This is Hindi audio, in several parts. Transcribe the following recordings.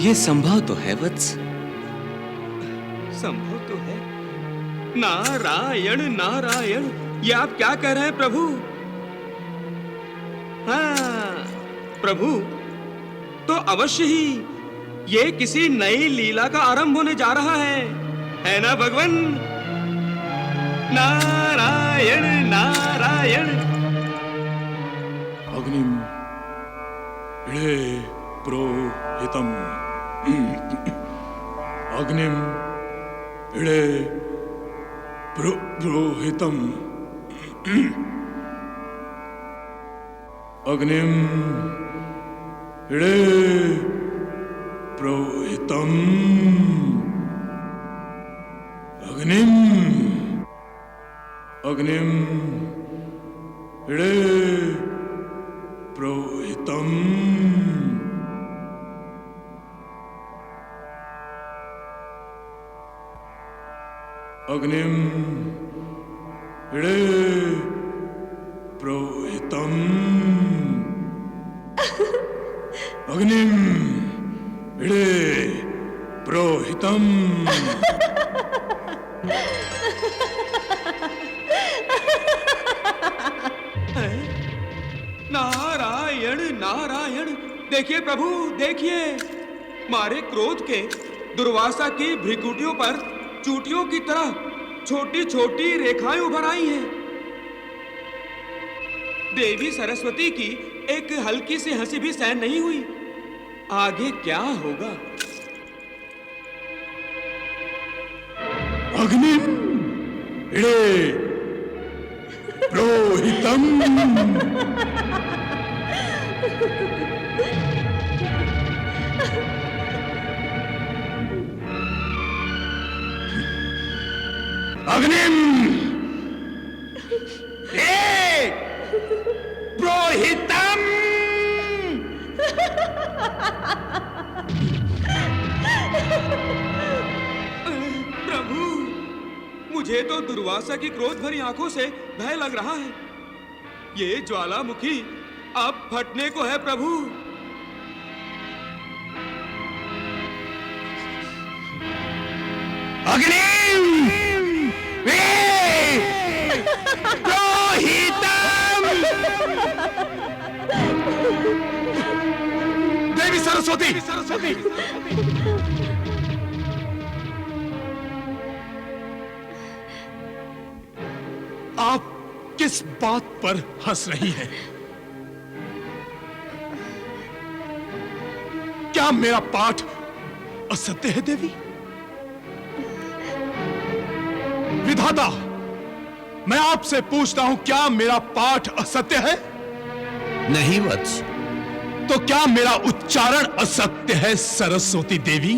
ये संभव तो है वत्स। संभव तो है। नारायण नारायण, ये आप क्या कह रहे हैं प्रभु? हाँ प्रभु, तो अवश्य ही ये किसी नई लीला का आरंभ होने जा रहा है ना भगवान? नारायण नारायण। अग्निम इळे प्रोहितम, अग्निम इळे प्रोहितम, अग्निम इळे प्रोहितम, अग्निम अग्निम इळे प्रोहितम। अग्निम इळे प्रोहितम, अग्निम इळे प्रोहितम। नारायण नारायण, देखिए प्रभु देखिए, मारे क्रोध के दुर्वासा की भ्रिकुटियों पर चूटियों की तरह छोटी छोटी रेखाएं उभर आई हैं। देवी सरस्वती की एक हल्की सी हंसी भी सहन नहीं हुई। आगे क्या होगा? अग्निम इळे प्रोहितम, अग्निम इळे प्रोहितम। प्रभु, मुझे तो दुर्वासा की क्रोध भरी आंखों से भय लग रहा है। ये ज्वालामुखी अब फटने को है प्रभु। अग्निम प्रोहितम। देवी सरस्वती, आप किस बात पर हंस रही हैं? क्या मेरा पाठ असत्य है देवी? विधाता, मैं आपसे पूछता हूं, क्या मेरा पाठ असत्य है? नहीं वत्स। तो क्या मेरा उच्चारण असत्य है सरस्वती देवी?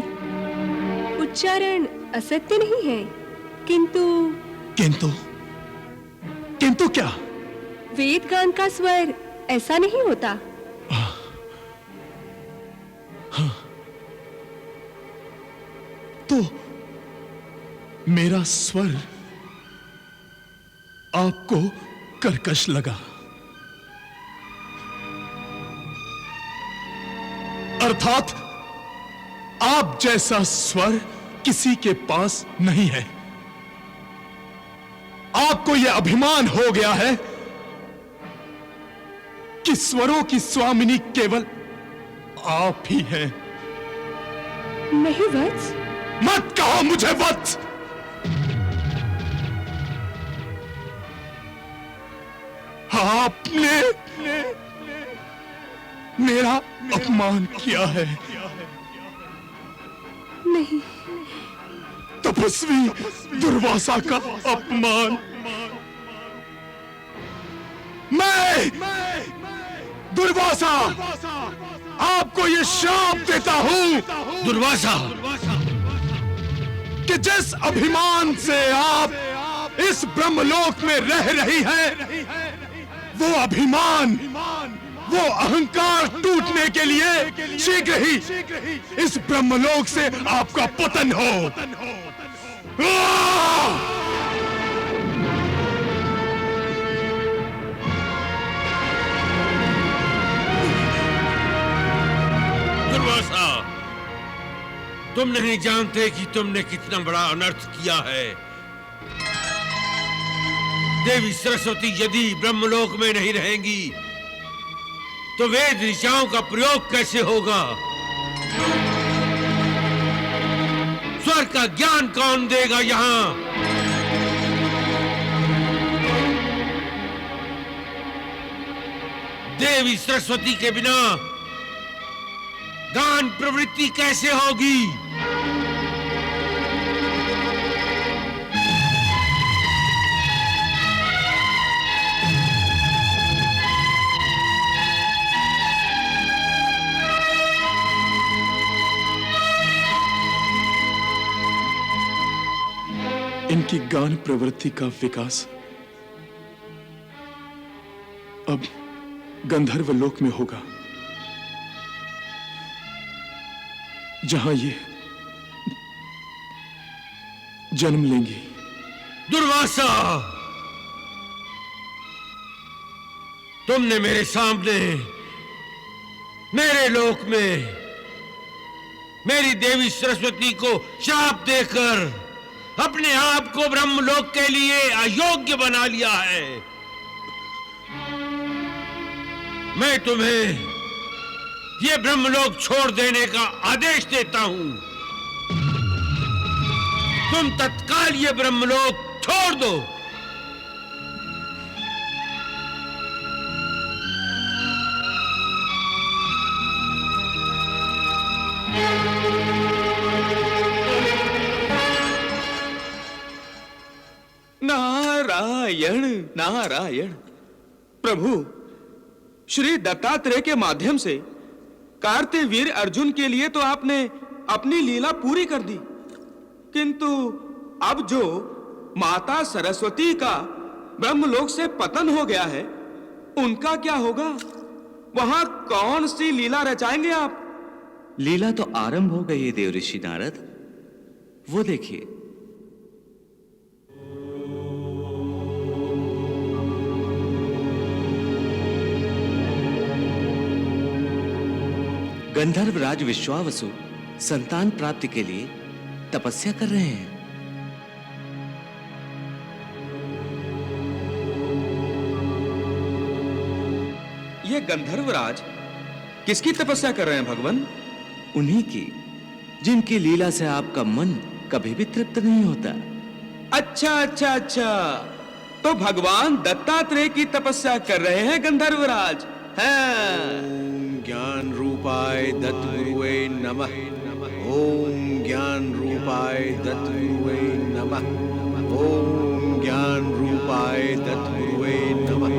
उच्चारण असत्य नहीं है, किंतु किंतु किंतु क्या? वेद गान का स्वर ऐसा नहीं होता। तो मेरा स्वर आपको कर्कश लगा, अर्थात आप जैसा स्वर किसी के पास नहीं है। आपको यह अभिमान हो गया है कि स्वरों की स्वामिनी केवल आप ही हैं। नहीं वत्स। मत कहो मुझे वत्स। आपने मेरा अपमान किया है। नहीं। तपस्वी दुर्वासा का अपमान। मैं दुर्वासा आपको ये श्राप देता हूं दुर्वासा, कि जिस अभिमान से आप इस ब्रह्मलोक में रह रही हैं, वो अभिमान, वो अहंकार टूटने के लिए शीघ्र ही इस ब्रह्मलोक से आपका पतन हो। दुर्वासा, तुम नहीं जानते कि तुमने कितना बड़ा अनर्थ किया है। देवी सरस्वती यदि ब्रह्मलोक में नहीं रहेंगी तो वेद ऋचाओं का प्रयोग कैसे होगा? स्वर का ज्ञान कौन देगा यहां? देवी सरस्वती के बिना गान प्रवृत्ति कैसे होगी? इनकी गान प्रवृत्ति का विकास अब गंधर्व लोक में होगा, जहां ये जन्म लेंगी। दुर्वासा, तुमने मेरे सामने मेरे लोक में मेरी देवी सरस्वती को शाप देकर अपने आप को ब्रह्मलोक के लिए अयोग्य बना लिया है। मैं तुम्हें ये ब्रह्मलोक छोड़ देने का आदेश देता हूं। तुम तत्काल ये ब्रह्मलोक छोड़ दो। नारायण नारायण। प्रभु, श्री दत्तात्रेय के माध्यम से कार्तवीर्य अर्जुन के लिए तो आपने अपनी लीला पूरी कर दी, किंतु अब जो माता सरस्वती का ब्रह्मलोक से पतन हो गया है, उनका क्या होगा? वहां कौन सी लीला रचाएंगे आप? लीला तो आरंभ हो गई है देवऋषि नारद, वो देखिए। गंधर्व राज विश्वावसु संतान प्राप्ति के लिए तपस्या कर रहे हैं। ये गंधर्वराज किसकी तपस्या कर रहे हैं भगवान? उन्हीं की, जिनकी लीला से आपका मन कभी भी तृप्त नहीं होता। अच्छा अच्छा अच्छा, तो भगवान दत्तात्रेय की तपस्या कर रहे हैं गंधर्वराज। हैं। ज्ञान रूपाय दत्तगुरुवे नमः। ओम ज्ञान रूपाय दत्तगुरुवे नमः। ओम ज्ञान रूपाय दत्तगुरुवे नमः।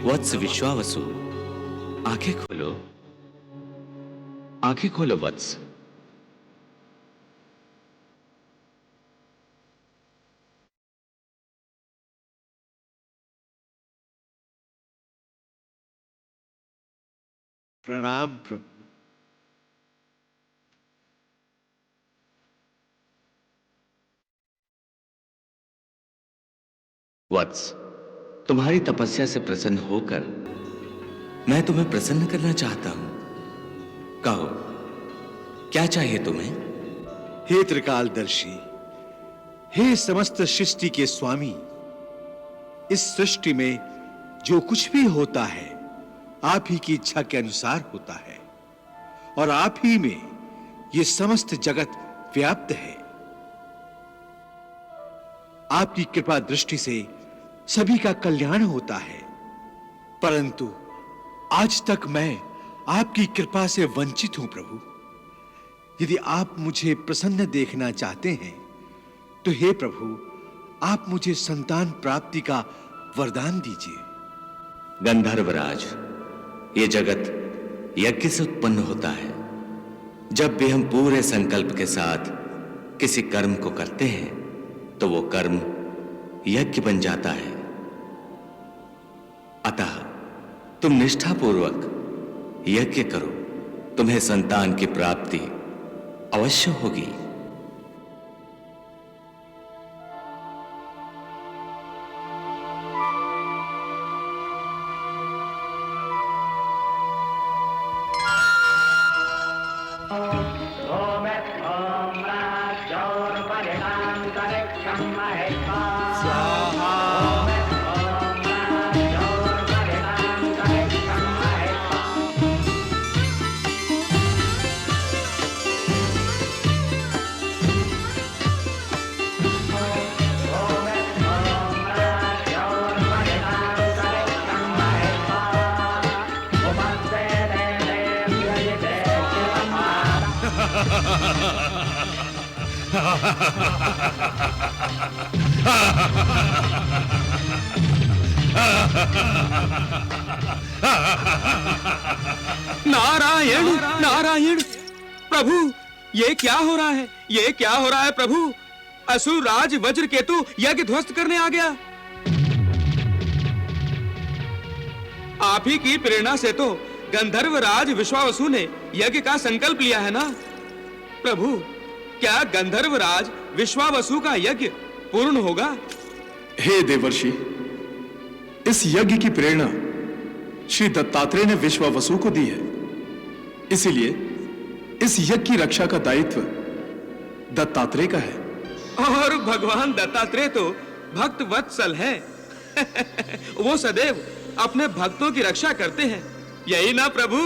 वत्स विश्वावसु, आंखें खोलो, आंखें खोलो वत्स। प्रणाम प्रभु। वत्स, तुम्हारी तपस्या से प्रसन्न होकर मैं तुम्हें प्रसन्न करना चाहता हूं। कहो, क्या चाहिए तुम्हें? हे त्रिकालदर्शी, हे समस्त सृष्टि के स्वामी, इस सृष्टि में जो कुछ भी होता है आप ही की इच्छा के अनुसार होता है, और आप ही में ये समस्त जगत व्याप्त है। आपकी कृपा दृष्टि से सभी का कल्याण होता है, परंतु आज तक मैं आपकी कृपा से वंचित हूं प्रभु। यदि आप मुझे प्रसन्न देखना चाहते हैं तो हे प्रभु, आप मुझे संतान प्राप्ति का वरदान दीजिए। गंधर्वराज, ये जगत यज्ञ से उत्पन्न होता है। जब भी हम पूरे संकल्प के साथ किसी कर्म को करते हैं तो वो कर्म यज्ञ बन जाता है। अतः तुम निष्ठापूर्वक यज्ञ करो, तुम्हें संतान की प्राप्ति अवश्य होगी। नारायण नारायण प्रभु, ये क्या हो रहा है? ये क्या हो रहा है प्रभु? असुर राज वज्र केतु यज्ञ ध्वस्त करने आ गया। आप ही की प्रेरणा से तो गंधर्व राज विश्वावसु ने यज्ञ का संकल्प लिया है ना प्रभु? क्या गंधर्व राज विश्वावसु का यज्ञ पूर्ण होगा? हे देवर्षि, इस यज्ञ की प्रेरणा श्री दत्तात्रेय ने विश्वावसु को दी है, इसीलिए इस यज्ञ की रक्षा का दायित्व दत्तात्रेय का है। और भगवान दत्तात्रेय तो भक्त वत्सल है। वो सदैव अपने भक्तों की रक्षा करते हैं, यही ना प्रभु?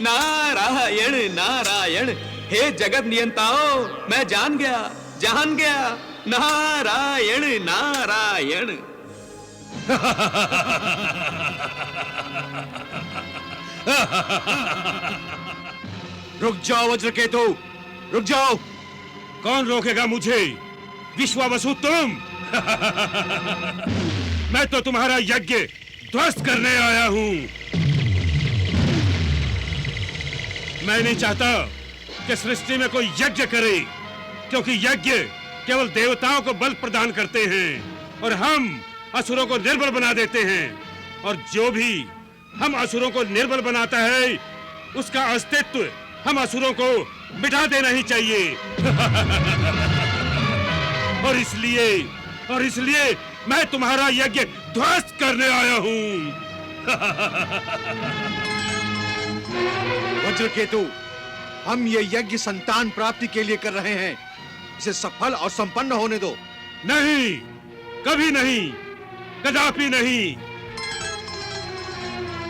नारायण नारायण, हे जगत नियंताओ, मैं जान गया। नारायण नारायण। रुक जाओ वज्रकेतु, रुक जाओ। कौन रोकेगा मुझे? विश्वावसु तुम? मैं तो तुम्हारा यज्ञ ध्वस्त करने आया हूं। मैं नहीं चाहता कि सृष्टि में कोई यज्ञ करे, क्योंकि यज्ञ केवल देवताओं को बल प्रदान करते हैं और हम असुरों को निर्बल बना देते हैं। और जो भी हम असुरों को निर्बल बनाता है, उसका अस्तित्व हम असुरों को मिटा देना ही चाहिए। और इसलिए मैं तुम्हारा यज्ञ ध्वस्त करने आया हूं। वज्रकेतु, हम ये यज्ञ संतान प्राप्ति के लिए कर रहे हैं, इसे सफल और संपन्न होने दो। नहीं, कभी नहीं, कदापि नहीं।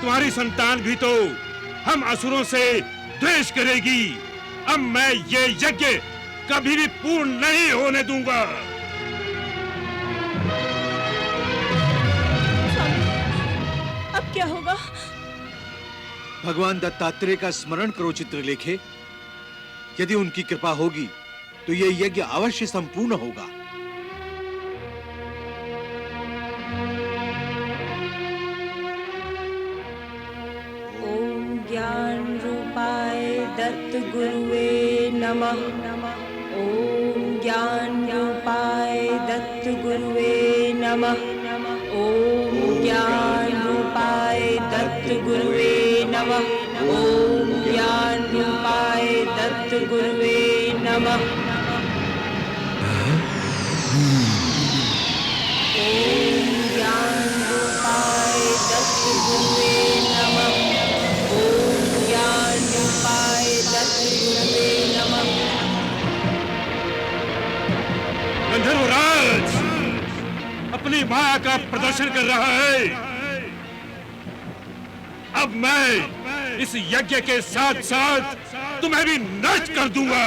तुम्हारी संतान भी तो हम असुरों से द्वेष करेगी। अब मैं ये यज्ञ कभी भी पूर्ण नहीं होने दूंगा। अब क्या होगा? भगवान दत्तात्रेय का स्मरण करो चित्रलेखे। यदि उनकी कृपा होगी तो ये यज्ञ अवश्य संपूर्ण होगा। ओम ज्ञान रूपाय दत्त गुरुवे नमः। ओम ज्ञान रूपाय दत्त गुरुवे नमः। ओम ज्ञान रूपाय दत्त गुरुवे नमः। ओम ज्ञान रूपाय दत्त गुरुवे नमः। ओम ज्ञान रूपाय दत्त गुरुवे नमः। ओम ज्ञान रूपाय दत्त गुरुवे नमः। गंधर्वराज अपनी माया का प्रदर्शन कर रहा है। अब मैं इस यज्ञ के साथ साथ तुम्हें भी नष्ट कर दूंगा।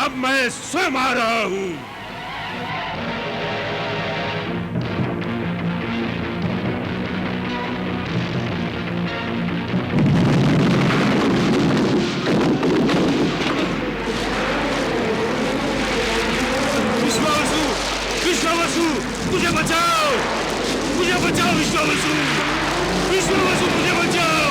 अब मैं स्वयं आ रहा हूं। विश्वावसु, मुझे बचाओ, मुझे बचाओ विश्वावसु, विश्वावसु मुझे बचाओ।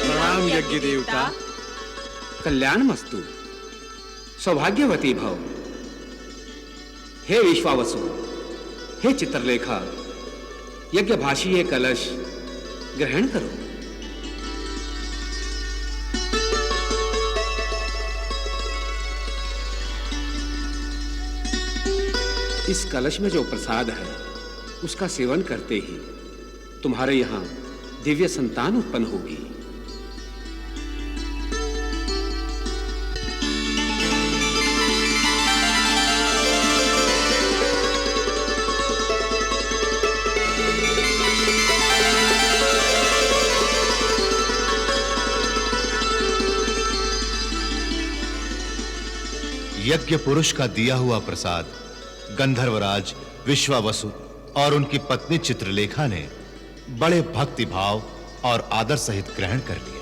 प्रणाम यज्ञ देवता। कल्याण मस्तु, सौभाग्यवती भव। हे विश्वावसु, हे चित्रलेखा, यज्ञ भाषी ये कलश ग्रहण करो। इस कलश में जो प्रसाद है उसका सेवन करते ही तुम्हारे यहां दिव्य संतान उत्पन्न होगी। यज्ञ पुरुष का दिया हुआ प्रसाद गंधर्वराज विश्वावसु और उनकी पत्नी चित्रलेखा ने बड़े भक्ति भाव और आदर सहित ग्रहण कर लिया।